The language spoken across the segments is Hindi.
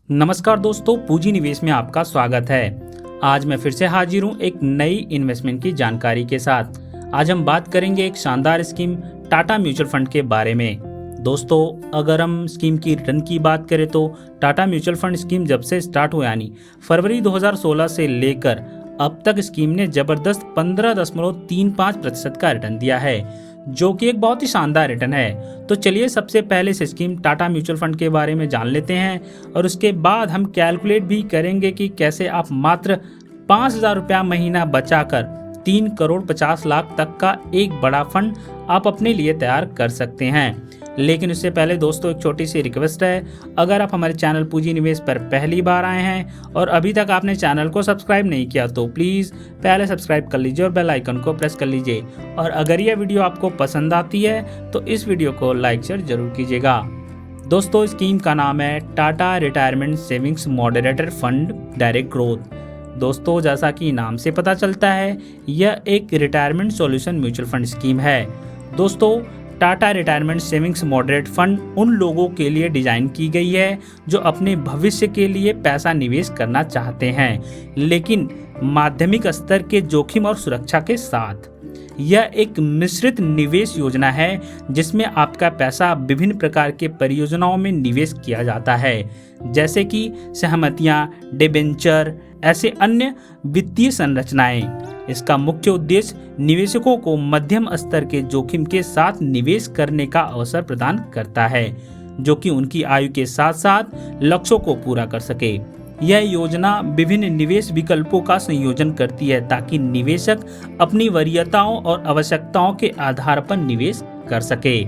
नमस्कार दोस्तों, पूंजी निवेश में आपका स्वागत है। आज मैं फिर से हाजिर हूँ एक नई इन्वेस्टमेंट की जानकारी के साथ। आज हम बात करेंगे एक शानदार स्कीम टाटा म्यूचुअल फंड के बारे में। दोस्तों, अगर हम स्कीम की रिटर्न की बात करें तो टाटा म्यूचुअल फंड स्कीम जब से स्टार्ट हुआ यानी फरवरी 2016 से लेकर अब तक स्कीम ने जबरदस्त 15.35% का रिटर्न दिया है, जो कि एक बहुत ही शानदार रिटर्न है। तो चलिए सबसे पहले इस स्कीम टाटा म्यूचुअल फंड के बारे में जान लेते हैं और उसके बाद हम कैलकुलेट भी करेंगे कि कैसे आप मात्र 5,000 रुपया महीना बचाकर 3,50,00,000 तक का एक बड़ा फंड आप अपने लिए तैयार कर सकते हैं। लेकिन उससे पहले दोस्तों एक छोटी सी रिक्वेस्ट है, अगर आप हमारे चैनल पूंजी निवेश पर पहली बार आए हैं और अभी तक आपने चैनल को सब्सक्राइब नहीं किया तो प्लीज़ पहले सब्सक्राइब कर लीजिए और बेल आइकन को प्रेस कर लीजिए। और अगर यह वीडियो आपको पसंद आती है तो इस वीडियो को लाइक शेयर जरूर कीजिएगा। दोस्तों, स्कीम का नाम है Tata retirement savings moderator fund direct growth. दोस्तों, जैसा कि नाम से पता चलता है यह एक retirement solution mutual fund scheme है। दोस्तों, Tata retirement savings moderate fund उन लोगों के लिए डिजाइन की गई है जो अपने भविष्य के लिए पैसा निवेश करना चाहते हैं, लेकिन माध्यमिक स्तर के जोखिम और सुरक्षा के साथ। यह एक मिश्रित निवेश योजना है जिसमें आपका पैसा विभिन्न प्रकार के परियोजनाओं में निवेश किया जाता है, जैसे कि सहमतियां, डिबेंचर, ऐसे अन्य वित्तीय संरचनाएं। इसका मुख्य उद्देश्य निवेशकों को मध्यम स्तर के जोखिम के साथ निवेश करने का अवसर प्रदान करता है, जो कि उनकी आयु के साथ साथ लक्ष्यों को पूरा कर सके। यह योजना विभिन्न निवेश विकल्पों का संयोजन करती है ताकि निवेशक अपनी वरीयताओं और आवश्यकताओं के आधार पर निवेश कर सके।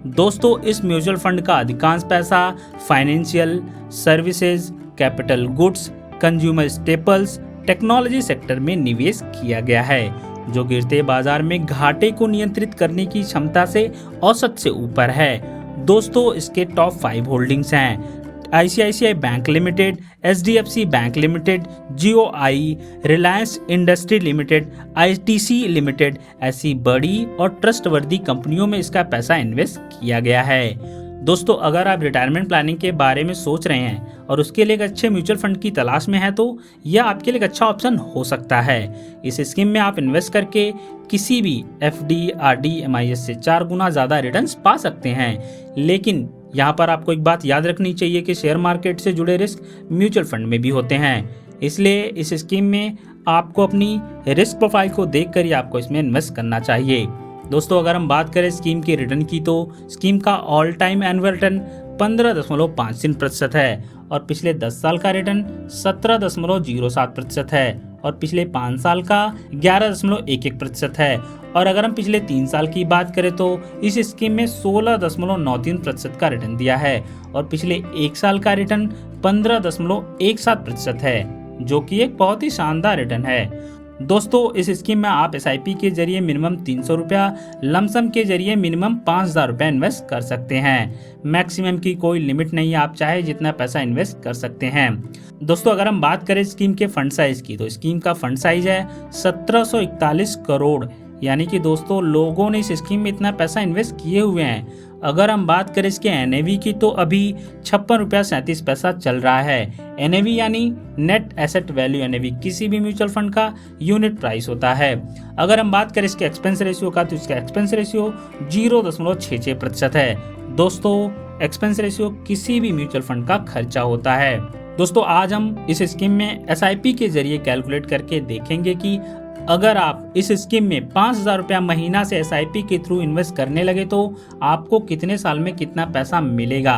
दोस्तों, इस म्यूचुअल फंड का अधिकांश पैसा financial services, capital goods, consumer staples, technology sector में निवेश किया गया है, जो गिरते बाजार में घाटे को नियंत्रित करने की क्षमता से औसत से ऊपर है। दोस्तों, इसके टॉप 5 होल्डिंग्स हैं ICICI bank limited, HDFC bank limited, जियोआई, Reliance industry limited, ITC limited. ऐसी बड़ी और ट्रस्टवर्दी कंपनियों में इसका पैसा इन्वेस्ट किया गया है। दोस्तों, अगर आप रिटायरमेंट प्लानिंग के बारे में सोच रहे हैं और उसके लिए एक अच्छे म्यूचुअल फंड की तलाश में हैं तो यह आपके लिए एक अच्छा ऑप्शन हो सकता है। इस स्कीम में आप इन्वेस्ट करके किसी भी एफडी, आरडी, एमआईएस से 4 गुना ज़्यादा रिटर्न्स पा सकते हैं। लेकिन यहाँ पर आपको एक बात याद रखनी चाहिए कि शेयर मार्केट से जुड़े रिस्क म्यूचुअल फंड में भी होते हैं, इसलिए इस स्कीम में आपको अपनी रिस्क प्रोफाइल को देखकर ही आपको इसमें इन्वेस्ट करना चाहिए। दोस्तों, अगर हम बात करें स्कीम की रिटर्न की तो स्कीम का ऑल टाइम एनुअल रिटर्न 15.53% है और पिछले 10 साल का रिटर्न 17.07% है और पिछले 5 साल का 11.11% है। और अगर हम पिछले 3 साल की बात करें तो इस स्कीम में 16.93% का रिटर्न दिया है और पिछले 1 साल का रिटर्न 15.17% है, जो कि एक बहुत ही शानदार रिटर्न है। दोस्तों, इस स्कीम में आप एसआईपी के जरिए मिनिमम 300 रुपया, लमसम के जरिए मिनिमम 5,000 रुपया इन्वेस्ट कर सकते हैं। मैक्सिमम की कोई लिमिट नहीं है, आप चाहे जितना पैसा इन्वेस्ट कर सकते हैं। दोस्तों, अगर हम बात करें स्कीम के फंड साइज की तो स्कीम का फंड साइज है 1741 करोड़, यानी कि दोस्तों लोगों ने इस स्कीम में इतना पैसा इन्वेस्ट किए हुए हैं। अगर हम बात करें इसके एनएवी की तो अभी 56 रुपया 37 पैसा चल रहा है। एनएवी यानी नेट एसेट वैल्यू एनएवी किसी भी म्यूचुअल फंड का यूनिट प्राइस होता है। अगर हम बात करें इसके एक्सपेंस रेशियो का तो इसका एक्सपेंस रेशियो 0.66% है। दोस्तों, एक्सपेंस रेशियो किसी भी म्यूचुअल फंड का खर्चा होता है। दोस्तों, आज हम इस स्कीम में एसआईपी के जरिए कैलकुलेट करके देखेंगे कि अगर आप इस स्कीम में 5,000 रुपया महीना से एसआईपी के थ्रू इन्वेस्ट करने लगे तो आपको कितने साल में कितना पैसा मिलेगा।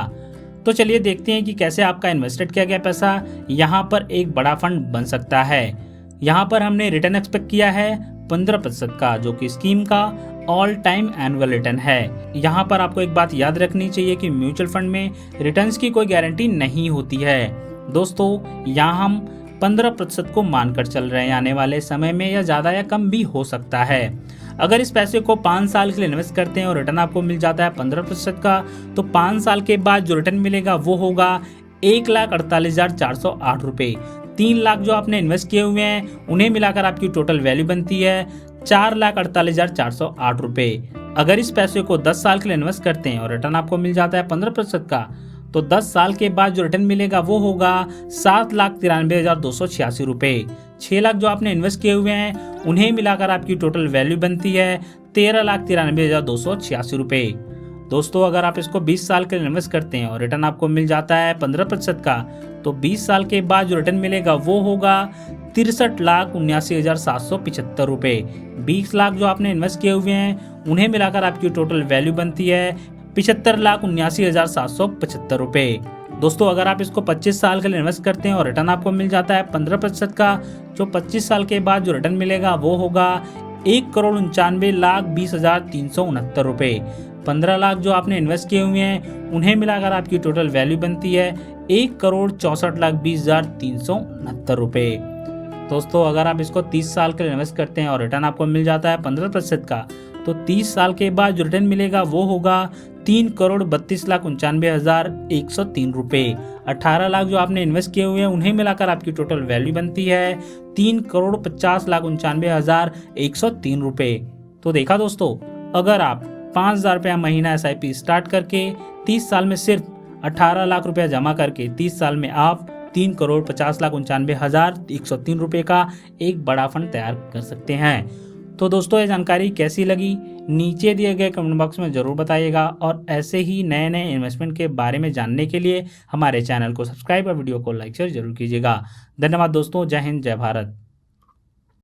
तो चलिए देखते हैं कि कैसे आपका इन्वेस्टेड किया गया पैसा यहाँ पर एक बड़ा फंड बन सकता है। यहाँ पर हमने रिटर्न एक्सपेक्ट किया है 15% का, जो कि स्कीम का ऑल टाइम एनुअल रिटर्न है। यहाँ पर आपको एक बात याद रखनी चाहिए कि म्यूचुअल फंड में रिटर्न्स की कोई गारंटी नहीं होती है। दोस्तों, यहाँ हम 15% को मानकर चल रहे हैं, आने वाले समय में यह ज़्यादा या कम भी हो सकता है। अगर इस पैसे को 5 साल के लिए इन्वेस्ट करते हैं और रिटर्न आपको मिल जाता है 15% का, तो 5 साल के बाद जो रिटर्न मिलेगा वो होगा 1,48,408 रुपये। 3 लाख जो आपने इन्वेस्ट किए हुए हैं उन्हें मिलाकर आपकी टोटल वैल्यू बनती है 4,48,408 रुपये। अगर इस पैसे को 10 साल के लिए इन्वेस्ट करते हैं और रिटर्न आपको मिल जाता है 15% का, तो 10 साल के बाद जो रिटर्न मिलेगा वो होगा 7,93,286 रुपये। 6 लाख जो आपने इन्वेस्ट किए हुए हैं उन्हें मिलाकर आपकी टोटल वैल्यू बनती है 13,93,286 रुपये। दोस्तों अगर आप इसको 20 साल के लिए इन्वेस्ट करते हैं और रिटर्न आपको मिल जाता है 15% का, तो 20 साल के बाद जो रिटर्न मिलेगा वो होगा 63,79,775 रुपये। 20 लाख जो आपने इन्वेस्ट किए हुए हैं उन्हें मिलाकर आपकी टोटल वैल्यू बनती है 75,79,775 रुपये। दोस्तों अगर आप इसको 25 साल के लिए इन्वेस्ट करते हैं और रिटर्न आपको मिल जाता है 15% का, जो 25 साल के बाद जो रिटर्न मिलेगा वो होगा 1,99,20,369 रुपये। 15 लाख जो आपने इन्वेस्ट किए हुए हैं उन्हें मिलाकर आपकी टोटल वैल्यू बनती है 1,64,20,369 रुपये। दोस्तों अगर आप इसको 30 साल के लिए इन्वेस्ट करते हैं और रिटर्न आपको मिल जाता है 15% का, तो 30 साल के बाद जो रिटर्न मिलेगा वो होगा 3,32,95,103 रुपये। 18 लाख जो आपने इन्वेस्ट किए हुए हैं उन्हें मिलाकर आपकी टोटल वैल्यू बनती है 3,50,99,103 रुपये। तो देखा दोस्तों, अगर आप 5,000 रुपया महीना SIP स्टार्ट करके 30 साल में सिर्फ 18 लाख रुपया जमा करके 30 साल में आप 3,50,99,103 रुपये का एक बड़ा फंड तैयार कर सकते हैं। तो दोस्तों ये जानकारी कैसी लगी नीचे दिए गए कमेंट बॉक्स में ज़रूर बताइएगा, और ऐसे ही नए नए इन्वेस्टमेंट के बारे में जानने के लिए हमारे चैनल को सब्सक्राइब और वीडियो को लाइक शेयर जरूर कीजिएगा। धन्यवाद दोस्तों। जय हिंद, जय भारत।